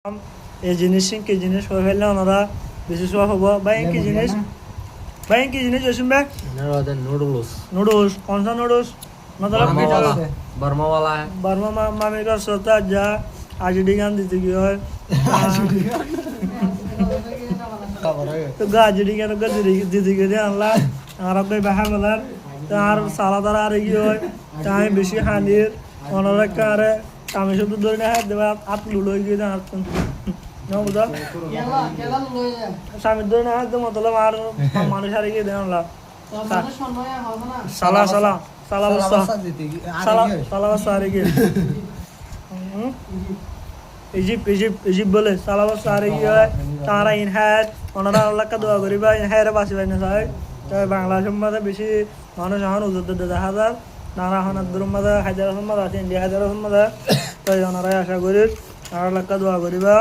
এই জিনিস কি জিনিস হয়ে ফেললে ওনারা বেশি সব হবো ভাই কি জিনিস জসিম ভাই नूडल्स नूडल्स कौन सा नूडल्स मतलब बर्मा वाला है बर्मा मामी का सोता जा आज डिगान दी थी और तो गाज डिगान का दी थी के अल्लाह आरब में बाहर मदर तो आर साला दरा आ रही हो चाहे बेशी हानिर ওনারা কারে আমি শুধু ধরে না হাত দেবা আট লুলো গিয়ে দেন হাত না বুঝা স্বামী ধরে না হাত দেবো মতলব আর মানুষ হারিয়ে গিয়ে দেন আল্লাহ সালা সালা সালা বস্তা সালা সালা বস্তা হারিয়ে গিয়ে ইজিপ্ট বলে সালা বস্তা হারিয়ে গিয়ে তারা ইনহায়াত ওনারা আল্লাহকে দোয়া করিবা ইনহায়ারে বাঁচি পাই না সাহেব তবে বাংলা সম্বন্ধে বেশি মানুষ এখন উজুর দেখা যায় নানা হনার মধ্যে হাজার সম্মত আছে ইন্ডিয়া হাজার সম্মত তাই ওনারাই আশা করি আর এলাকা দোয়া করিবা